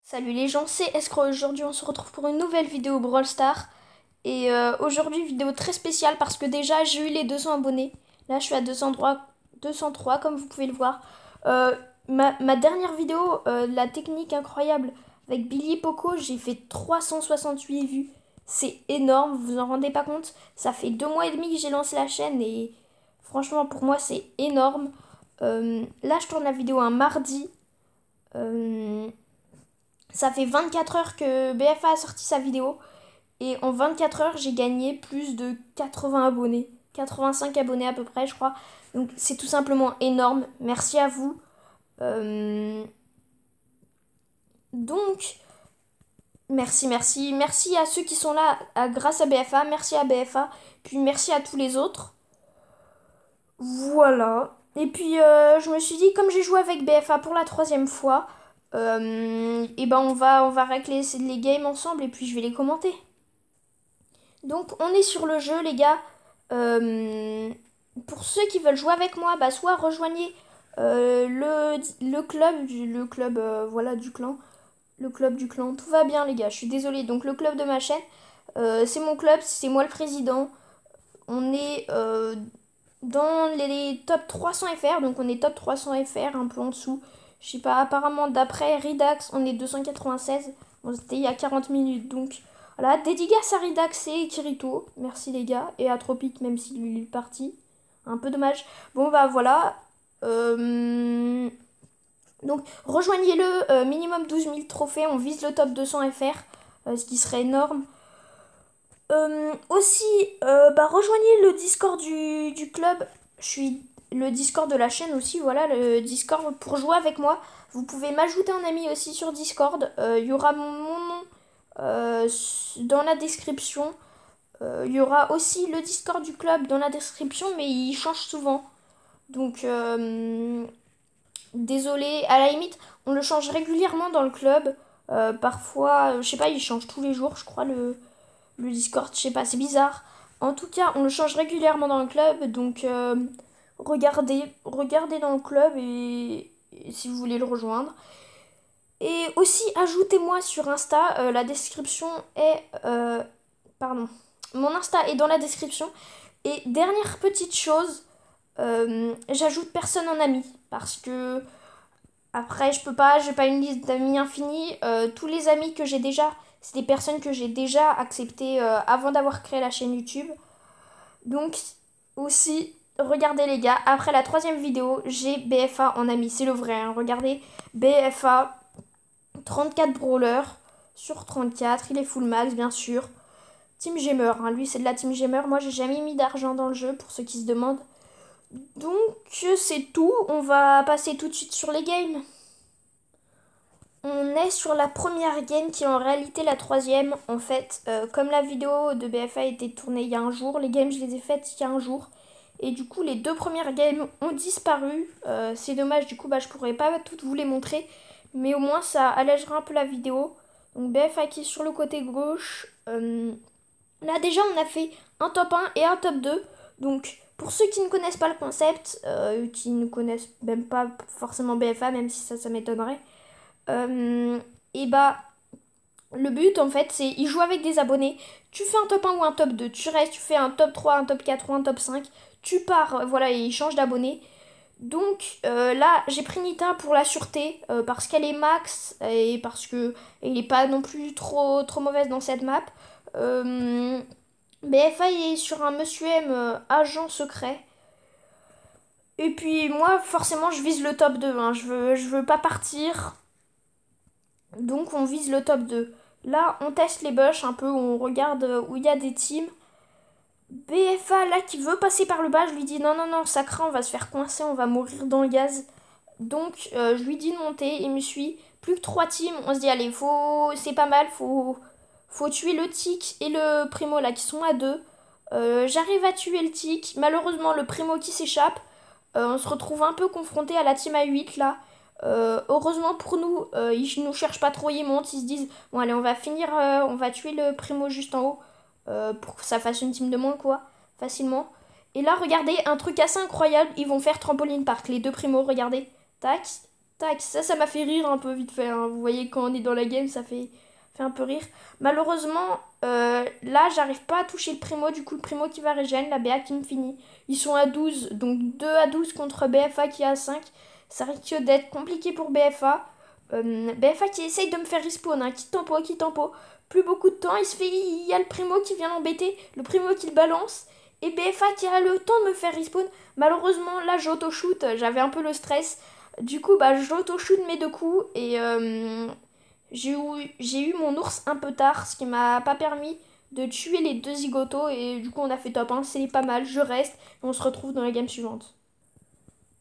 Salut les gens, c'est Escroc. Aujourd'hui on se retrouve pour une nouvelle vidéo Brawl Stars. Et aujourd'hui vidéo très spéciale parce que déjà j'ai eu les 200 abonnés. Là je suis à 203 comme vous pouvez le voir. Euh, ma dernière vidéo, la technique incroyable avec Billy et Poco, j'ai fait 368 vues. C'est énorme, vous vous en rendez pas compte? Ça fait 2 mois et demi que j'ai lancé la chaîne et franchement pour moi c'est énorme. Là je tourne la vidéo un mardi. Euh, Ça fait 24 heures que BFA a sorti sa vidéo. Et en 24 heures, j'ai gagné plus de 80 abonnés. 85 abonnés à peu près, je crois. Donc c'est tout simplement énorme. Merci à vous. Euh, donc, merci à ceux qui sont là grâce à BFA. Merci à BFA. Puis merci à tous les autres. Voilà. Et puis je me suis dit, comme j'ai joué avec BFA pour la troisième fois, et ben on va régler les games ensemble et puis je vais les commenter. Donc on est sur le jeu les gars. Euh, pour ceux qui veulent jouer avec moi, bah soit rejoignez le club voilà du clan. Le club du clan. Tout va bien les gars, je suis désolée. Donc le club de ma chaîne, c'est mon club, c'est moi le président. On est dans les top 300 FR, donc on est top 300 FR, un peu en dessous. Je sais pas, apparemment d'après Ridax, on est 296. Bon, c'était il y a 40 minutes, donc voilà. Dédicace à Ridax et Kirito, merci les gars, et à Tropic, même s'il lui est parti. Un peu dommage. Bon, bah voilà. Euh, Donc rejoignez-le, minimum 12 000 trophées, on vise le top 200 FR, ce qui serait énorme. Aussi, bah, rejoignez le Discord du club. Je suis le Discord de la chaîne aussi, voilà, le Discord pour jouer avec moi. Vous pouvez m'ajouter en ami aussi sur Discord. Il y aura mon nom dans la description. Il y aura aussi le Discord du club dans la description, mais il change souvent. Donc, désolé, à la limite, on le change régulièrement dans le club. Parfois, je sais pas, il change tous les jours, je crois, le Discord, je sais pas, c'est bizarre. En tout cas, on le change régulièrement dans le club, donc regardez dans le club et si vous voulez le rejoindre. Et aussi, ajoutez-moi sur Insta, la description est... pardon. Mon Insta est dans la description. Et dernière petite chose, j'ajoute personne en ami, parce que après, je peux pas, j'ai pas une liste d'amis infinie. Tous les amis que j'ai déjà, c'est des personnes que j'ai déjà acceptées avant d'avoir créé la chaîne YouTube. Donc, aussi, regardez les gars, après la troisième vidéo, j'ai BFA en ami. C'est le vrai, hein. Regardez, BFA, 34 brawlers sur 34. Il est full max, bien sûr. Team Gamer, hein. Lui, c'est de la Team Gamer. Moi, j'ai jamais mis d'argent dans le jeu, pour ceux qui se demandent. Donc, c'est tout. On va passer tout de suite sur les games. On est sur la première game qui est en réalité la troisième. En fait, comme la vidéo de BFA a été tournée il y a un jour, les games je les ai faites il y a un jour. Et du coup, les deux premières games ont disparu. C'est dommage, du coup, bah, je pourrais pas toutes vous les montrer. Mais au moins, ça allègera un peu la vidéo. Donc BFA qui est sur le côté gauche. Là, déjà, on a fait un top 1 et un top 2. Donc, pour ceux qui ne connaissent pas le concept, qui ne connaissent même pas forcément BFA, même si ça m'étonnerait. Et bah, le but en fait, c'est il joue avec des abonnés. Tu fais un top 1 ou un top 2, tu restes, tu fais un top 3, un top 4 ou un top 5. Tu pars, voilà, et il change d'abonné. Donc là, j'ai pris Nita pour la sûreté parce qu'elle est max et parce que elle est pas non plus trop mauvaise dans cette map. Euh, BFA est sur un monsieur M agent secret. Et puis moi, forcément, je vise le top 2, hein. Je veux pas partir. Donc on vise le top 2. Là, on teste les bush un peu, on regarde où il y a des teams. BFA, là, qui veut passer par le bas, je lui dis non, non, non, ça craint, on va se faire coincer, on va mourir dans le gaz. Donc, je lui dis de monter, il me suit. Plus que 3 teams, on se dit, allez, c'est pas mal, faut tuer le tic et le primo, là, qui sont à 2. J'arrive à tuer le tic, malheureusement, le primo qui s'échappe. On se retrouve un peu confronté à la team à 8 là. Heureusement pour nous, ils nous cherchent pas trop, ils montent, ils se disent bon allez on va finir, on va tuer le primo juste en haut pour que ça fasse une team de moins quoi, facilement. Et là regardez, un truc assez incroyable, ils vont faire trampoline park, les deux primos, regardez, tac. Tac, ça m'a fait rire un peu vite fait, hein. Vous voyez, quand on est dans la game, ça fait un peu rire. Malheureusement, là, j'arrive pas à toucher le primo. Du coup, le primo qui va régène, la BA qui me finit. Ils sont à 12, donc 2 à 12 contre BFA qui est à 5. Ça risque d'être compliqué pour BFA. BFA qui essaye de me faire respawn, hein. Qui tempo. Plus beaucoup de temps, il y a le primo qui vient l'embêter. Le primo qui le balance. Et BFA qui a le temps de me faire respawn. Malheureusement, là, j'auto-shoot. J'avais un peu le stress. Du coup, bah, j'auto-shoot mes 2 coups et j'ai eu mon ours un peu tard, ce qui m'a pas permis de tuer les 2 zigotos et du coup on a fait top 1, c'est pas mal, je reste et on se retrouve dans la game suivante.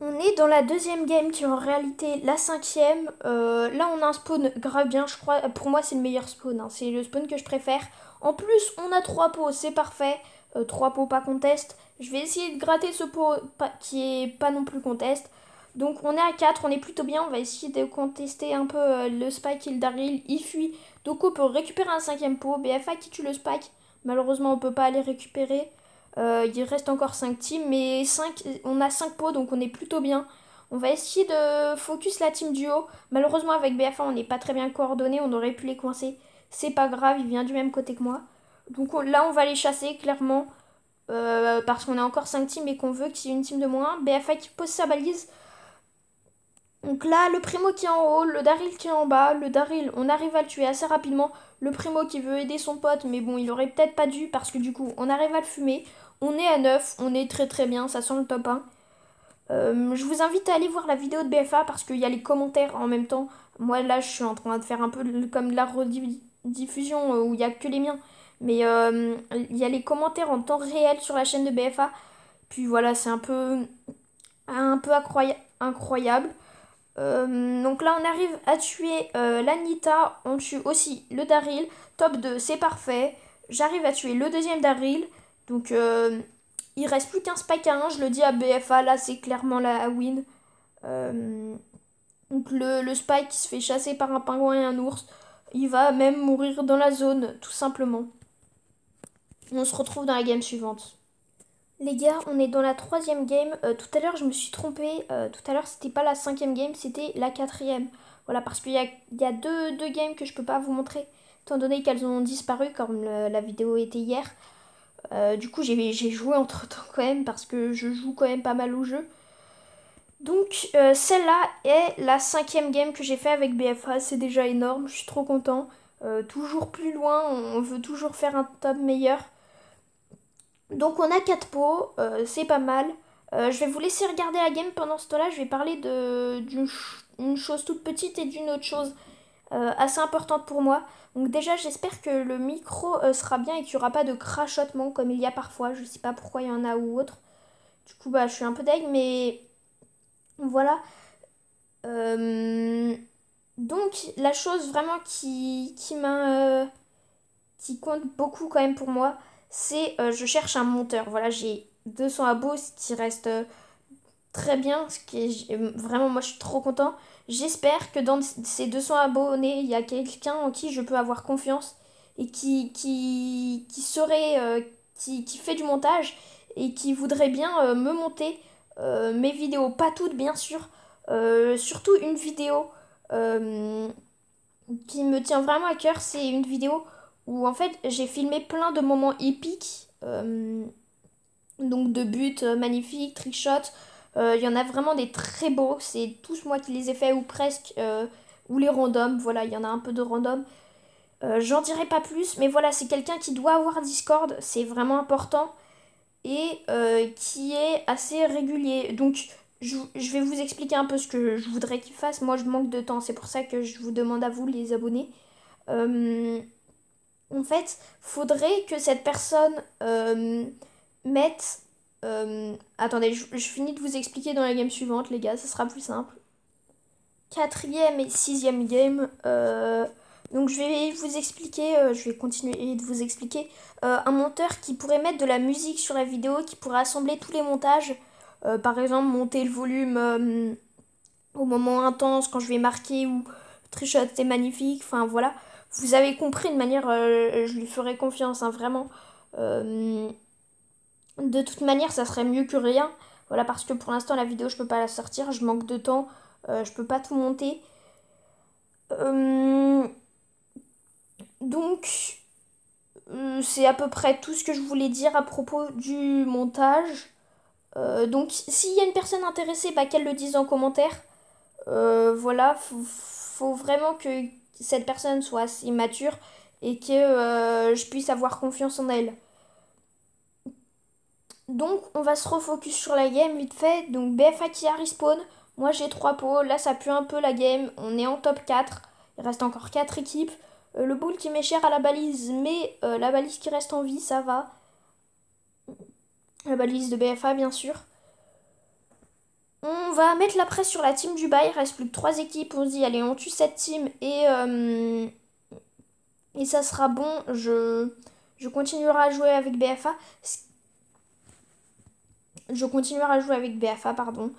On est dans la deuxième game qui est en réalité la 5e. Là on a un spawn grave bien, je crois, pour moi c'est le meilleur spawn, hein. C'est le spawn que je préfère. En plus on a 3 pots, c'est parfait. 3 pots pas contest. Je vais essayer de gratter ce pot qui est pas non plus contest. Donc on est à 4, on est plutôt bien. On va essayer de contester un peu le Spike et le Daryl. Il fuit. Donc on peut récupérer un 5e pot. BFA qui tue le Spike. Malheureusement on peut pas aller récupérer. Il reste encore 5 teams. Mais on a 5 pots donc on est plutôt bien. On va essayer de focus la team duo. Malheureusement avec BFA on n'est pas très bien coordonné. On aurait pu les coincer. C'est pas grave, il vient du même côté que moi. Donc là on va les chasser clairement. Parce qu'on a encore 5 teams et qu'on veut qu'il y ait une team de moins. BFA qui pose sa balise. Donc là, le primo qui est en haut, le Daryl qui est en bas. Le Daryl, on arrive à le tuer assez rapidement. Le primo qui veut aider son pote, mais bon, il aurait peut-être pas dû parce que du coup, on arrive à le fumer. On est à 9, on est très très bien, ça sent le top 1. Je vous invite à aller voir la vidéo de BFA parce qu'il y a les commentaires en même temps. Moi là, je suis en train de faire un peu comme de la rediffusion où il n'y a que les miens. Mais il y a les commentaires en temps réel sur la chaîne de BFA. Puis voilà, c'est un peu incroyable. Donc là on arrive à tuer l'Anita, on tue aussi le Daryl, top 2 c'est parfait, j'arrive à tuer le deuxième Daryl, donc il reste plus qu'un Spike à 1, je le dis à BFA, là c'est clairement la win. Donc le Spike qui se fait chasser par un pingouin et un ours, il va même mourir dans la zone tout simplement. On se retrouve dans la game suivante. Les gars, on est dans la 3e game. Tout à l'heure, je me suis trompée. Tout à l'heure, c'était pas la 5e game, c'était la 4e. Voilà, parce qu'il y a deux games que je peux pas vous montrer, étant donné qu'elles ont disparu, comme la vidéo était hier. Du coup, j'ai joué entre-temps quand même, parce que je joue quand même pas mal au jeu. Donc, celle-là est la 5e game que j'ai fait avec BFA. C'est déjà énorme, je suis trop content. Toujours plus loin, on veut toujours faire un top meilleur. Donc on a 4 pots, c'est pas mal. Je vais vous laisser regarder la game. Pendant ce temps-là, je vais parler d'une chose toute petite et d'une autre chose assez importante pour moi. Donc déjà, j'espère que le micro sera bien et qu'il n'y aura pas de crachotement comme il y a parfois. Je sais pas pourquoi il y en a ou autre. Du coup, bah, je suis un peu deg, mais voilà. Donc la chose vraiment qui compte beaucoup quand même pour moi, c'est je cherche un monteur. Voilà, j'ai 200 abos, ce qui reste très bien, ce qui est vraiment, moi je suis trop content. J'espère que dans ces 200 abonnés, il y a quelqu'un en qui je peux avoir confiance et qui fait du montage et qui voudrait bien me monter mes vidéos, pas toutes bien sûr, surtout une vidéo euh, qui me tient vraiment à cœur, c'est une vidéo où en fait j'ai filmé plein de moments épiques, donc de buts magnifiques, trickshots. Il y en a vraiment des très beaux, c'est tous moi qui les ai faits ou presque, ou les randoms, voilà, il y en a un peu de random. J'en dirai pas plus, mais voilà, c'est quelqu'un qui doit avoir Discord, c'est vraiment important, et qui est assez régulier. Donc je vais vous expliquer un peu ce que je voudrais qu'il fasse. Moi je manque de temps, c'est pour ça que je vous demande à vous les abonnés. Euh, En fait, faudrait que cette personne mette... attendez, je finis de vous expliquer dans la game suivante, les gars, ça sera plus simple. 4e et 6e game. Donc je vais vous expliquer, je vais continuer de vous expliquer. Un monteur qui pourrait mettre de la musique sur la vidéo, qui pourrait assembler tous les montages. Par exemple, monter le volume au moment intense, quand je vais marquer, ou trichot, c'est magnifique, enfin voilà. Vous avez compris de manière, je lui ferai confiance, hein, vraiment. Euh, de toute manière, ça serait mieux que rien. Voilà, parce que pour l'instant, la vidéo, je peux pas la sortir, je manque de temps. Je peux pas tout monter. Euh, donc, c'est à peu près tout ce que je voulais dire à propos du montage. Donc, s'il y a une personne intéressée, bah, qu'elle le dise en commentaire. Voilà, faut vraiment que cette personne soit assez mature et que je puisse avoir confiance en elle. Donc, on va se refocus sur la game vite fait. Donc, BFA qui a respawn. Moi, j'ai 3 pots. Là, ça pue un peu la game. On est en top 4. Il reste encore 4 équipes. Le bull qui m'est cher à la balise, mais la balise qui reste en vie, ça va. La balise de BFA, bien sûr. On va mettre la presse sur la team du bas. Il reste plus que 3 équipes. On se dit, allez, on tue cette team et ça sera bon. Je continuerai à jouer avec BFA. Je continuerai à jouer avec BFA, pardon.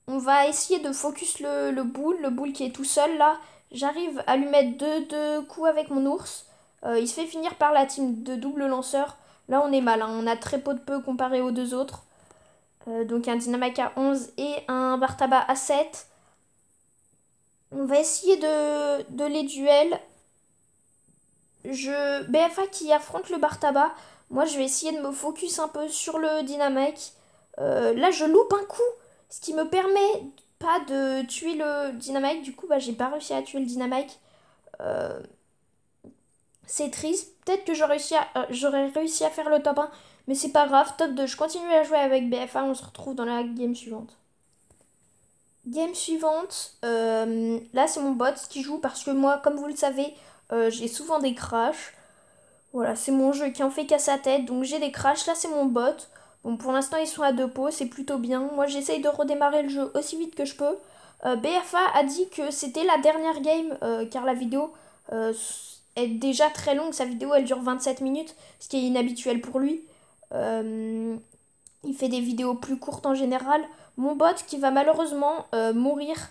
On va essayer de focus le bull qui est tout seul là. J'arrive à lui mettre deux coups avec mon ours. Il se fait finir par la team de double lanceur. Là on est mal, hein. On a très peu comparé aux deux autres. Donc un Dynamite à 11 et un Bartaba à 7. On va essayer de les duels. BFA qui affronte le Bartaba. Moi je vais essayer de me focus un peu sur le Dynamite. Là je loupe un coup. Ce qui me permet pas de tuer le Dynamite. Du coup, bah, j'ai pas réussi à tuer le Dynamite. C'est triste. Peut-être que j'aurais réussi à faire le top 1. Mais c'est pas grave. Top 2. Je continue à jouer avec BFA. On se retrouve dans la game suivante. Game suivante. Là, c'est mon bot qui joue. Parce que moi, comme vous le savez, j'ai souvent des crashs. Voilà, c'est mon jeu qui en fait qu'à sa tête. Donc j'ai des crashs. Là, c'est mon bot. Bon, pour l'instant, ils sont à 2 pots, c'est plutôt bien. Moi, j'essaye de redémarrer le jeu aussi vite que je peux. BFA a dit que c'était la dernière game, car la vidéo est déjà très longue. Sa vidéo, elle dure 27 minutes, ce qui est inhabituel pour lui. Il fait des vidéos plus courtes en général. Mon bot qui va malheureusement mourir.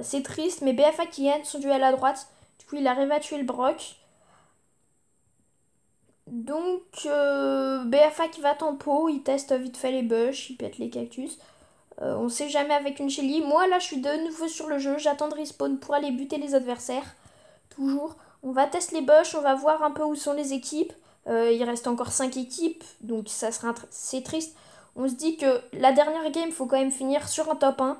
C'est triste, mais BFA qui gagne son duel à droite. Du coup, il arrive à tuer le Brock. Donc, BFA qui va tempo, il teste vite fait les bush, il pète les cactus. On sait jamais avec une Shelly. Moi, là, je suis de nouveau sur le jeu. J'attends de respawn pour aller buter les adversaires. Toujours. On va tester les bush, on va voir un peu où sont les équipes. Il reste encore 5 équipes, donc ça sera c'est triste. On se dit que la dernière game, il faut quand même finir sur un top 1.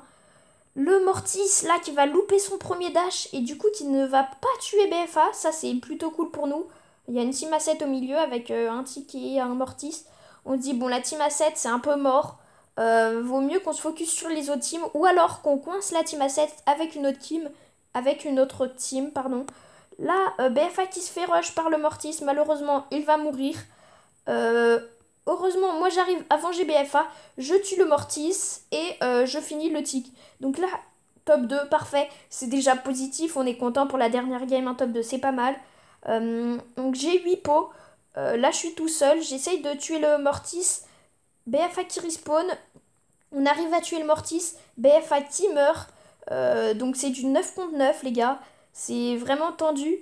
Le Mortis, là, qui va louper son premier dash et du coup qui ne va pas tuer BFA. Ça, c'est plutôt cool pour nous. Il y a une team à 7 au milieu avec un Tiki et un Mortis. On se dit, bon, la team à 7, c'est un peu mort. Vaut mieux qu'on se focus sur les autres teams. Ou alors qu'on coince la team à 7 avec une autre team, pardon. Là, BFA qui se fait rush par le Mortis. Malheureusement, il va mourir. Heureusement, moi j'arrive avant GBFA, je tue le Mortis et je finis le tic. Donc là, top 2, parfait. C'est déjà positif, on est content pour la dernière game, un top 2, c'est pas mal. Donc j'ai 8 pots. Là, je suis tout seul, j'essaye de tuer le Mortis. BFA qui respawn. On arrive à tuer le Mortis. BFA qui meurt. Donc c'est du 9 contre 9, les gars. C'est vraiment tendu.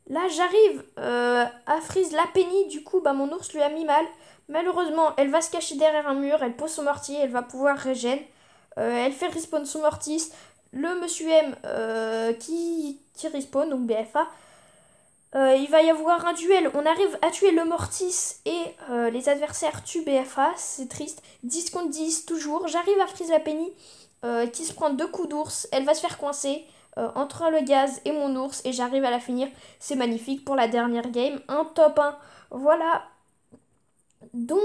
Là, j'arrive à freeze la Penny. Du coup, bah, mon ours lui a mis mal. Malheureusement, elle va se cacher derrière un mur. Elle pose son mortier. Elle va pouvoir régène. Elle fait respawn son Mortis. Le monsieur M qui respawn, donc BFA. Il va y avoir un duel. On arrive à tuer le Mortis et les adversaires tuent BFA. C'est triste. 10 contre 10, toujours. J'arrive à freeze la Penny qui se prend 2 coups d'ours. Elle va se faire coincer entre le gaz et mon ours et j'arrive à la finir. C'est magnifique pour la dernière game. Un top 1. Voilà. Donc,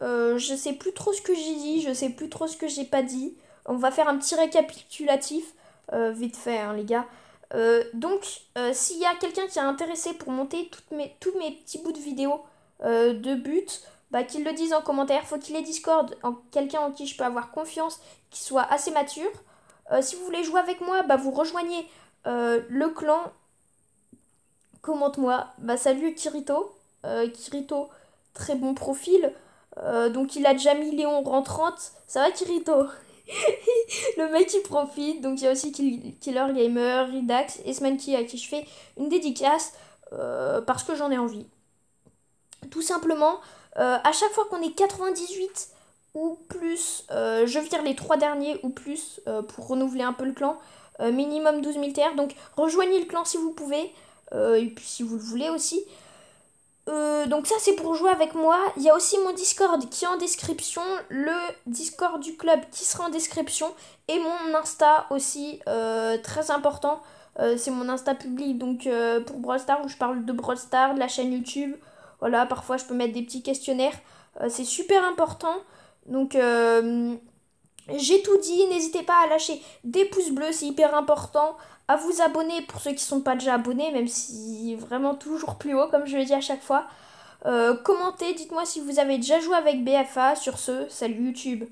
je sais plus trop ce que j'ai dit. Je sais plus trop ce que j'ai pas dit. On va faire un petit récapitulatif. Vite fait, hein, les gars. Donc, s'il y a quelqu'un qui est intéressé pour monter tous mes petits bouts de vidéo de but, bah, qu'il le dise en commentaire. Faut qu'il ait Discord, quelqu'un en qui je peux avoir confiance, qui soit assez mature. Si vous voulez jouer avec moi, bah, vous rejoignez le clan. Commente-moi. Bah, salut Kirito. Kirito, très bon profil. Donc, il a déjà mis Léon rang 30. Ça va, Kirito? Le mec il profite. Donc il y a aussi Killer Gamer, Ridax et Smanky à qui je fais une dédicace parce que j'en ai envie. Tout simplement, à chaque fois qu'on est 98 ou plus, je vire les 3 derniers ou plus pour renouveler un peu le clan. Minimum 12 000 TR, donc rejoignez le clan si vous pouvez, et puis si vous le voulez aussi. Donc ça c'est pour jouer avec moi. Il y a aussi mon Discord qui est en description, le Discord du club qui sera en description, et mon Insta aussi, très important. C'est mon Insta public, donc pour Brawl Stars, où je parle de Brawl Stars, de la chaîne YouTube. Voilà, parfois je peux mettre des petits questionnaires. C'est super important. Donc j'ai tout dit, n'hésitez pas à lâcher des pouces bleus, c'est hyper important. À vous abonner pour ceux qui ne sont pas déjà abonnés, même si vraiment toujours plus haut, comme je le dis à chaque fois. Commentez, dites-moi si vous avez déjà joué avec BFA. Sur ce, salut YouTube.